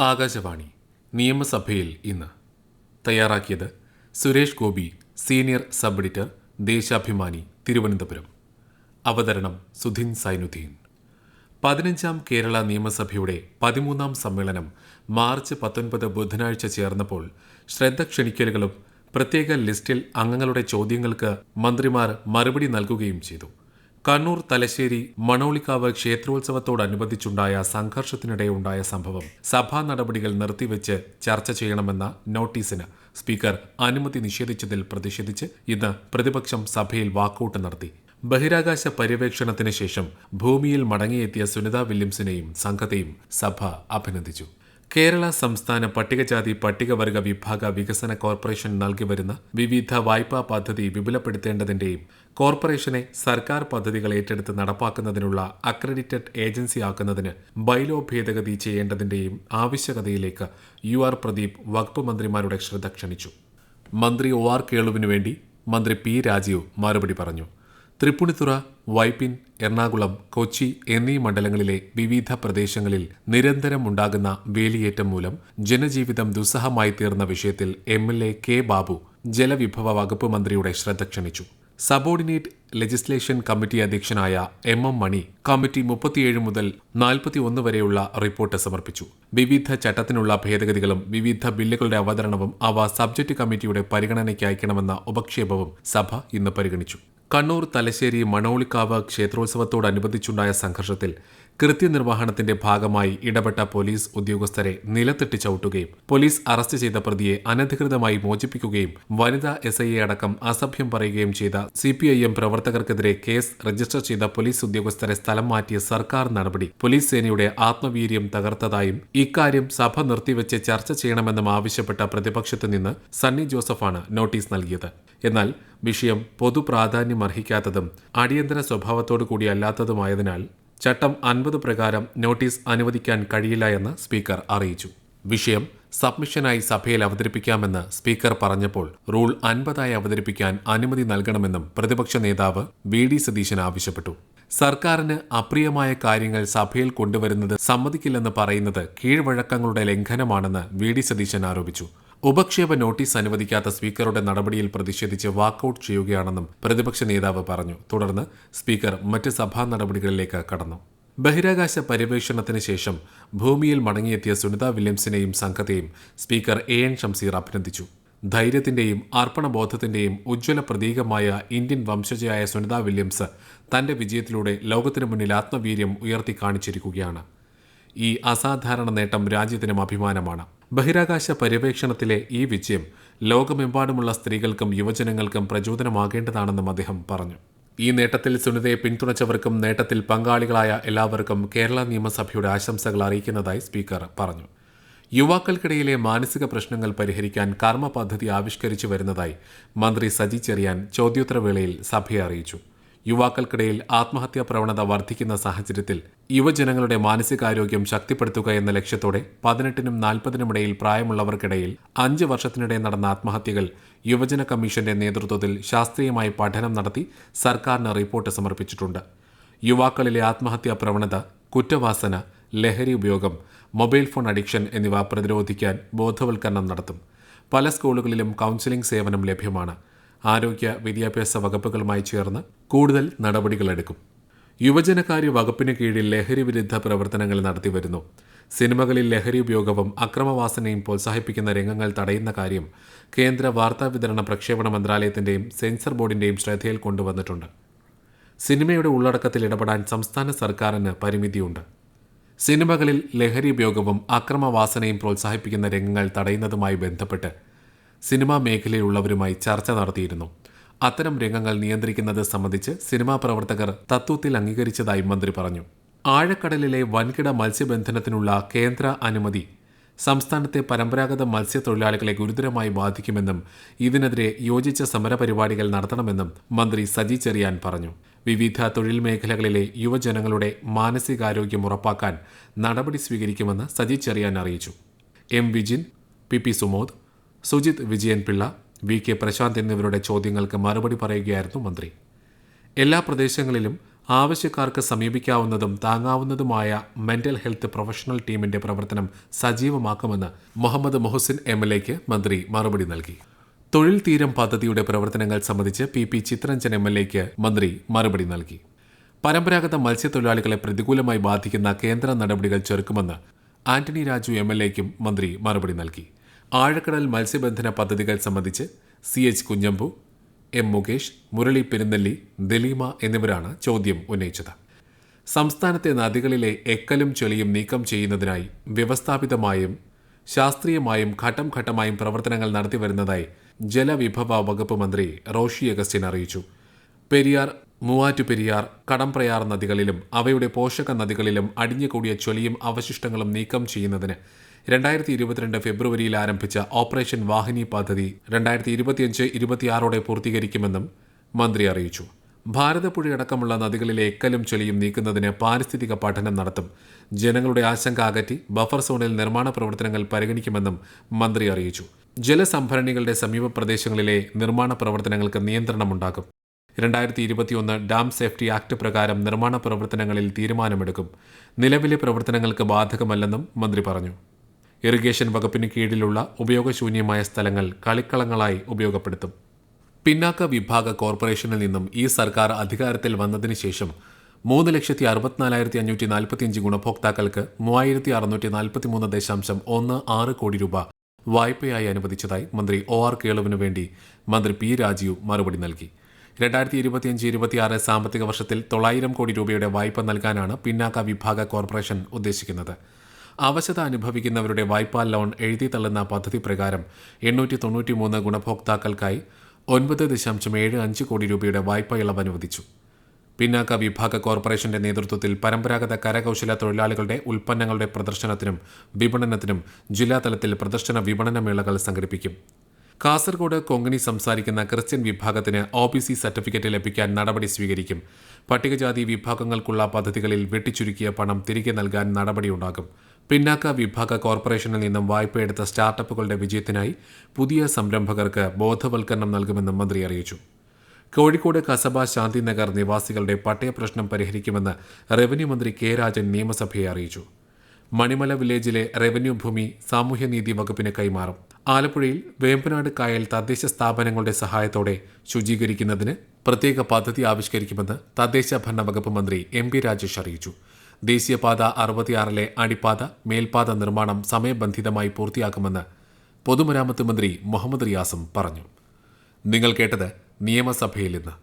ആകാശവാണി നിയമസഭയിൽ ഇന്ന് തയ്യാറാക്കിയത് Suresh Gopi, senior sub editor, Deshabhimani, Thiruvananthapuram. അവതരണം സുധിൻ സൈനുദ്ദീൻ. 15ാം കേരള നിയമസഭയുടെ 13ാം സമ്മേളനം മാർച്ച് 19 ബുധനാഴ്ച ചേർന്നപ്പോൾ ശ്രദ്ധ ക്ഷണിക്കലുകളും പ്രത്യേക ലിസ്റ്റിൽ അംഗങ്ങളുടെ ചോദ്യങ്ങൾക്ക് മന്ത്രിമാർ മറുപടി നൽകുകയും ചെയ്തു. കണ്ണൂർ തലശ്ശേരി മണോളിക്കാവ് ക്ഷേത്രോത്സവത്തോടനുബന്ധിച്ചുണ്ടായ സംഘർഷത്തിനിടെ ഉണ്ടായ സംഭവം സഭാ നടപടികൾ നിർത്തിവെച്ച് ചർച്ച ചെയ്യണമെന്ന നോട്ടീസിന് സ്പീക്കർ അനുമതി നിഷേധിച്ചതിൽ പ്രതിഷേധിച്ച് ഇന്ന് പ്രതിപക്ഷം സഭയിൽ വാക്കൌട്ട് നടത്തി. ബഹിരാകാശ പര്യവേക്ഷണത്തിന് ശേഷം ഭൂമിയിൽ മടങ്ങിയെത്തിയ സുനിത വില്യംസിനെയും സംഘത്തെയും സഭ അഭിനന്ദിച്ചു. കേരള സംസ്ഥാന പട്ടികജാതി പട്ടികവർഗ വിഭാഗ വികസന കോർപ്പറേഷൻ നൽകിവരുന്ന വിവിധ വായ്പാ പദ്ധതി വിപുലപ്പെടുത്തേണ്ടതിന്റെയും കോർപ്പറേഷനെ സർക്കാർ പദ്ധതികൾ ഏറ്റെടുത്ത് നടപ്പാക്കുന്നതിനുള്ള അക്രഡിറ്റഡ് ഏജൻസിയാക്കുന്നതിന് ബൈലോ ഭേദഗതി ചെയ്യേണ്ടതിന്റെയും ആവശ്യകതയിലേക്ക് UR പ്രദീപ് വകുപ്പ് മന്ത്രിമാരുടെ ശ്രദ്ധ ക്ഷണിച്ചു. മന്ത്രി OR കേളുവിനു വേണ്ടി മന്ത്രി P രാജീവ് മറുപടി പറഞ്ഞു. തൃപ്പൂണിത്തുറ, വൈപ്പിൻ, എറണാകുളം, കൊച്ചി എന്നീ മണ്ഡലങ്ങളിലെ വിവിധ പ്രദേശങ്ങളിൽ നിരന്തരം ഉണ്ടാകുന്ന വേലിയേറ്റം മൂലം ജനജീവിതം ദുസ്സഹമായി തീർന്ന വിഷയത്തിൽ MLA K ബാബു ജലവിഭവ വകുപ്പ് മന്ത്രിയുടെ ശ്രദ്ധ ക്ഷണിച്ചു. സബോർഡിനേറ്റ് ലെജിസ്ലേഷൻ കമ്മിറ്റി അധ്യക്ഷനായ MM മണി കമ്മിറ്റി 37 മുതൽ 41 വരെയുള്ള റിപ്പോർട്ട് സമർപ്പിച്ചു. വിവിധ ചട്ടത്തിനുള്ള ഭേദഗതികളും വിവിധ ബില്ലുകളുടെ അവതരണവും അവ സബ്ജക്ട് കമ്മിറ്റിയുടെ പരിഗണനയ്ക്ക് അയക്കണമെന്ന ഉപക്ഷേപവും സഭ ഇന്ന് പരിഗണിച്ചു. കണ്ണൂർ തലശ്ശേരി മണോളിക്കാവ് ക്ഷേത്രോത്സവത്തോടനുബന്ധിച്ചുണ്ടായ സംഘർഷത്തിൽ കൃത്യനിർവഹണത്തിന്റെ ഭാഗമായി ഇടപെട്ട പോലീസ് ഉദ്യോഗസ്ഥരെ നിലത്തിട്ട് ചവിട്ടുകയും പോലീസ് അറസ്റ്റ് ചെയ്ത പ്രതിയെ അനധികൃതമായി മോചിപ്പിക്കുകയും വനിതാ SIയെ അടക്കം അസഭ്യം പറയുകയും ചെയ്ത CPIM പ്രവർത്തകർക്കെതിരെ കേസ് രജിസ്റ്റർ ചെയ്ത പോലീസ് ഉദ്യോഗസ്ഥരെ സ്ഥലം മാറ്റിയ സർക്കാർ നടപടി പോലീസ് സേനയുടെ ആത്മവീര്യം തകർത്തതായും ഇക്കാര്യം സഭ നിർത്തിവെച്ച് ചർച്ച ചെയ്യണമെന്നും ആവശ്യപ്പെട്ട പ്രതിപക്ഷത്തു നിന്ന് സണ്ണി ജോസഫാണ് നോട്ടീസ് നൽകിയത്. എന്നാൽ വിഷയം പൊതുപ്രാധാന്യമർഹിക്കാത്തതും അടിയന്തര സ്വഭാവത്തോടു കൂടിയല്ലാത്തതുമായതിനാൽ ചട്ടം 50 പ്രകാരം നോട്ടീസ് അനുവദിക്കാൻ കഴിയില്ല എന്ന് സ്പീക്കർ അറിയിച്ചു. വിഷയം സബ്മിഷനായി സഭയിൽ അവതരിപ്പിക്കാമെന്ന് സ്പീക്കർ പറഞ്ഞപ്പോൾ റൂൾ 50 അവതരിപ്പിക്കാൻ അനുമതി നൽകണമെന്നും പ്രതിപക്ഷ നേതാവ് VD സതീശൻ ആവശ്യപ്പെട്ടു. സർക്കാരിന് അപ്രിയമായ കാര്യങ്ങൾ സഭയിൽ കൊണ്ടുവരുന്നത് സമ്മതിക്കില്ലെന്ന് പറയുന്നത് കീഴ്വഴക്കങ്ങളുടെ ലംഘനമാണെന്ന് VD സതീശൻ ആരോപിച്ചു. ഉപക്ഷേപ നോട്ടീസ് അനുവദിക്കാത്ത സ്പീക്കറുടെ നടപടിയിൽ പ്രതിഷേധിച്ച് വാക്കൌട്ട് ചെയ്യുകയാണെന്നും പ്രതിപക്ഷ നേതാവ് പറഞ്ഞു. തുടർന്ന് സ്പീക്കർ മറ്റ് സഭാ നടപടികളിലേക്ക് കടന്നു. ബഹിരാകാശ പര്യവേഷണത്തിന് ശേഷം ഭൂമിയിൽ മടങ്ങിയെത്തിയ സുനിത വില്യംസിനെയും സംഘത്തെയും സ്പീക്കർ AN ഷംസീർ അഭിനന്ദിച്ചു. ധൈര്യത്തിന്റെയും അർപ്പണബോധത്തിന്റെയും ഉജ്ജ്വല പ്രതീകമായ ഇന്ത്യൻ വംശജയായ സുനിത വില്യംസ് തന്റെ വിജയത്തിലൂടെ ലോകത്തിനു മുന്നിൽ ആത്മവീര്യം ഉയർത്തി കാണിച്ചിരിക്കുകയാണ്. ഈ അസാധാരണ നേട്ടം രാജ്യത്തിനും അഭിമാനമാണ്. ബഹിരാകാശ പര്യവേക്ഷണത്തിലെ ഈ വിജയം ലോകമെമ്പാടുമുള്ള സ്ത്രീകൾക്കും യുവജനങ്ങൾക്കും പ്രചോദനമാകേണ്ടതാണെന്നും അദ്ദേഹം പറഞ്ഞു. ഈ നേട്ടത്തിൽ സുനിതയെ പിന്തുണച്ചവർക്കും നേട്ടത്തിൽ പങ്കാളികളായ എല്ലാവർക്കും കേരള നിയമസഭയുടെ ആശംസകൾ അറിയിക്കുന്നതായി സ്പീക്കർ പറഞ്ഞു. യുവാക്കൾക്കിടയിലെ മാനസിക പ്രശ്നങ്ങൾ പരിഹരിക്കാൻ കർമ്മ പദ്ധതി ആവിഷ്കരിച്ചു വരുന്നതായി മന്ത്രി സജി ചെറിയാൻ ചോദ്യോത്തരവേളയിൽ സഭയെ അറിയിച്ചു. യുവാക്കൾക്കിടയിൽ ആത്മഹത്യാ പ്രവണത വർദ്ധിക്കുന്ന സാഹചര്യത്തിൽ യുവജനങ്ങളുടെ മാനസികാരോഗ്യം ശക്തിപ്പെടുത്തുക എന്ന ലക്ഷ്യത്തോടെ 18നും 40നും ഇടയിൽ പ്രായമുള്ളവർക്കിടയിൽ 5 വർഷത്തിനിടെ നടന്ന ആത്മഹത്യകൾ യുവജന കമ്മീഷന്റെ നേതൃത്വത്തിൽ ശാസ്ത്രീയമായി പഠനം നടത്തി സർക്കാരിന് റിപ്പോർട്ട് സമർപ്പിച്ചിട്ടുണ്ട്. യുവാക്കളിലെ ആത്മഹത്യാ പ്രവണത, കുറ്റവാസന, ലഹരി ഉപയോഗം, മൊബൈൽ ഫോൺ അഡിക്ഷൻ എന്നിവ പ്രതിരോധിക്കാൻ ബോധവൽക്കരണം നടത്തും. പല സ്കൂളുകളിലും കൗൺസിലിംഗ് സേവനം ലഭ്യമാണ്. ആരോഗ്യ വിദ്യാഭ്യാസ വകുപ്പുകളുമായി ചേർന്ന് കൂടുതൽ നടപടികളെടുക്കും. യുവജനകാര്യ വകുപ്പിന് കീഴിൽ ലഹരി വിരുദ്ധ പ്രവർത്തനങ്ങൾ നടത്തിവരുന്നു. സിനിമകളിൽ ലഹരി ഉപയോഗവും അക്രമവാസനയും പ്രോത്സാഹിപ്പിക്കുന്ന രംഗങ്ങൾ തടയുന്ന കാര്യം കേന്ദ്ര വാർത്താവിതരണ പ്രക്ഷേപണ മന്ത്രാലയത്തിന്റെയും സെൻസർ ബോർഡിന്റെയും ശ്രദ്ധയിൽ കൊണ്ടുവന്നിട്ടുണ്ട്. സിനിമയുടെ ഉള്ളടക്കത്തിൽ ഇടപെടാൻ സംസ്ഥാന സർക്കാരിന് പരിമിതിയുണ്ട്. സിനിമകളിൽ ലഹരി ഉപയോഗവും അക്രമവാസനയും പ്രോത്സാഹിപ്പിക്കുന്ന രംഗങ്ങൾ തടയുന്നതുമായി ബന്ധപ്പെട്ട് സിനിമാ മേഖലയിലുള്ളവരുമായി ചർച്ച നടത്തിയിരുന്നു. അത്തരം രംഗങ്ങൾ നിയന്ത്രിക്കുന്നത് സംബന്ധിച്ച് സിനിമാ പ്രവർത്തകർ തത്വത്തിൽ അംഗീകരിച്ചതായി മന്ത്രി പറഞ്ഞു. ആഴക്കടലിലെ വൻകിട മത്സ്യബന്ധനത്തിനുള്ള കേന്ദ്ര അനുമതി സംസ്ഥാനത്തെ പരമ്പരാഗത മത്സ്യത്തൊഴിലാളികളെ ഗുരുതരമായി ബാധിക്കുമെന്നും ഇതിനെതിരെ യോജിച്ച സമരപരിപാടികൾ നടത്തണമെന്നും മന്ത്രി സജി ചെറിയാൻ പറഞ്ഞു. വിവിധ തൊഴിൽ മേഖലകളിലെ യുവജനങ്ങളുടെ മാനസികാരോഗ്യം ഉറപ്പാക്കാൻ നടപടി സ്വീകരിക്കുമെന്ന് സജി ചെറിയാൻ അറിയിച്ചു. M Vijin, PP Sumod, Sujith Vijayan Pillai, VK Prashant എന്നിവരുടെ ചോദ്യങ്ങൾക്ക് മറുപടി പറയുകയായിരുന്നു മന്ത്രി. എല്ലാ പ്രദേശങ്ങളിലും ആവശ്യക്കാർക്ക് സമീപിക്കാവുന്നതും താങ്ങാവുന്നതുമായ മെന്റൽ ഹെൽത്ത് പ്രൊഫഷണൽ ടീമിന്റെ പ്രവർത്തനം സജീവമാക്കുമെന്ന് മുഹമ്മദ് മുഹസിൻ MLAക്ക് മന്ത്രി മറുപടി നൽകി. തൊഴിൽ തീരം പദ്ധതിയുടെ പ്രവർത്തനങ്ങൾ സംബന്ധിച്ച് PP ചിത്രരഞ്ജൻ MLAക്ക് മന്ത്രി മറുപടി നൽകി. പരമ്പരാഗത മത്സ്യത്തൊഴിലാളികളെ പ്രതികൂലമായി ബാധിക്കുന്ന കേന്ദ്ര നടപടികൾ ചെറുക്കുമെന്ന് ആന്റണി രാജു MLAക്കും മന്ത്രി മറുപടി നൽകി. ആഴക്കടൽ മത്സ്യബന്ധന പദ്ധതികൾ സംബന്ധിച്ച് CH കുഞ്ഞമ്പു, M മുകേഷ്, മുരളി പെരുന്നെല്ലി, ദലീമ എന്നിവരാണ് ചോദ്യം ഉന്നയിച്ചത്. സംസ്ഥാനത്തെ നദികളിലെ എക്കലും ചെളിയും നീക്കം ചെയ്യുന്നതിനായി വ്യവസ്ഥാപിതമായും ശാസ്ത്രീയമായും ഘട്ടം ഘട്ടമായും പ്രവർത്തനങ്ങൾ നടത്തിവരുന്നതായി ജലവിഭവ വകുപ്പ് മന്ത്രി റോഷി അഗസ്റ്റിൻ അറിയിച്ചു. പെരിയാർ, മൂവാറ്റുപെരിയാർ, കടമ്പ്രയാർ നദികളിലും അവയുടെ പോഷക നദികളിലും അടിഞ്ഞുകൂടിയ ചെളിയും അവശിഷ്ടങ്ങളും നീക്കം ചെയ്യുന്നതിന് 2022 ഫെബ്രുവരിയിൽ ആരംഭിച്ച ഓപ്പറേഷൻ വാഹിനി പദ്ധതി 2025-26 പൂർത്തീകരിക്കുമെന്നും മന്ത്രി അറിയിച്ചു. ഭാരതപ്പുഴയടക്കമുള്ള നദികളിലെ എക്കലും ചെളിയും നീക്കുന്നതിന് പാരിസ്ഥിതിക പഠനം നടത്തും. ജനങ്ങളുടെ ആശങ്ക അകറ്റി ബഫർ സോണിൽ നിർമ്മാണ പ്രവർത്തനങ്ങൾ പരിഗണിക്കുമെന്നും മന്ത്രി അറിയിച്ചു. ജലസംഭരണികളുടെ സമീപ പ്രദേശങ്ങളിലെ നിർമ്മാണ പ്രവർത്തനങ്ങൾക്ക് നിയന്ത്രണമുണ്ടാകും. 2021 ഡാം സേഫ്റ്റി ആക്ട് പ്രകാരം നിർമ്മാണ പ്രവർത്തനങ്ങളിൽ തീരുമാനമെടുക്കും. നിലവിലെ പ്രവർത്തനങ്ങൾക്ക് ബാധകമല്ലെന്നും മന്ത്രി പറഞ്ഞു. ഇറിഗേഷൻ വകുപ്പിന് കീഴിലുള്ള ഉപയോഗശൂന്യമായ സ്ഥലങ്ങൾ കളിക്കളങ്ങളായി ഉപയോഗപ്പെടുത്തും. പിന്നാക്ക വിഭാഗ കോർപ്പറേഷനിൽ നിന്നും ഈ സർക്കാർ അധികാരത്തിൽ വന്നതിന് ശേഷം 3,64,545 ഗുണഭോക്താക്കൾക്ക് 3,643.16 കോടി രൂപ വായ്പയായി അനുവദിച്ചതായി മന്ത്രി OR കേളുവിനു വേണ്ടി മന്ത്രി P രാജീവ് മറുപടി നൽകി. 2025-26 സാമ്പത്തിക വർഷത്തിൽ 900 കോടി രൂപയുടെ വായ്പ നൽകാനാണ് പിന്നാക്ക വിഭാഗ കോർപ്പറേഷൻ ഉദ്ദേശിക്കുന്നത്. അവശത അനുഭവിക്കുന്നവരുടെ വായ്പാ ലോൺ എഴുതി തള്ളുന്ന പദ്ധതി പ്രകാരം 893 ഗുണഭോക്താക്കൾക്കായി 9.75 കോടി രൂപയുടെ വായ്പ ഇളവ് അനുവദിച്ചു. പിന്നാക്ക വിഭാഗ കോർപ്പറേഷന്റെ നേതൃത്വത്തിൽ പരമ്പരാഗത കരകൗശല തൊഴിലാളികളുടെ ഉൽപ്പന്നങ്ങളുടെ പ്രദർശനത്തിനും വിപണനത്തിനും ജില്ലാതലത്തിൽ പ്രദർശന വിപണന മേളകൾ സംഘടിപ്പിക്കും. കാസർഗോഡ് കൊങ്കണി സംസാരിക്കുന്ന ക്രിസ്ത്യൻ വിഭാഗത്തിന് OBC സർട്ടിഫിക്കറ്റ് ലഭിക്കാൻ നടപടി സ്വീകരിക്കും. പട്ടികജാതി വിഭാഗങ്ങൾക്കുള്ള പദ്ധതികളിൽ വെട്ടിച്ചുരുക്കിയ പണം തിരികെ നൽകാൻ നടപടിയുണ്ടാകും. പിന്നാക്ക വിഭാഗ കോർപ്പറേഷനിൽ നിന്നും വായ്പയെടുത്ത സ്റ്റാർട്ടപ്പുകളുടെ വിജയത്തിനായി പുതിയ സംരംഭകർക്ക് ബോധവൽക്കരണം നൽകുമെന്നും മന്ത്രി അറിയിച്ചു. കോഴിക്കോട് കസബ ശാന്തിനഗർ നിവാസികളുടെ പട്ടയ പ്രശ്നം പരിഹരിക്കുമെന്ന് റവന്യൂ മന്ത്രി K രാജൻ നിയമസഭയെ അറിയിച്ചു. മണിമല വില്ലേജിലെ റവന്യൂ ഭൂമി സാമൂഹ്യനീതി വകുപ്പിന് കൈമാറും. ആലപ്പുഴയിൽ വേമ്പനാട് കായൽ തദ്ദേശ സ്ഥാപനങ്ങളുടെ സഹായത്തോടെ ശുചീകരിക്കുന്നതിന് പ്രത്യേക പദ്ധതി ആവിഷ്കരിക്കുമെന്ന് തദ്ദേശ ഭരണ വകുപ്പ് മന്ത്രി MP രാജേഷ് അറിയിച്ചു. ദേശീയപാത 66 അടിപ്പാത മേൽപ്പാത നിർമ്മാണം സമയബന്ധിതമായി പൂർത്തിയാക്കുമെന്ന് പൊതുമരാമത്ത് മന്ത്രി മുഹമ്മദ് റിയാസും പറഞ്ഞു. നിങ്ങൾ കേട്ടത് നിയമസഭയിൽ ഇന്ന്.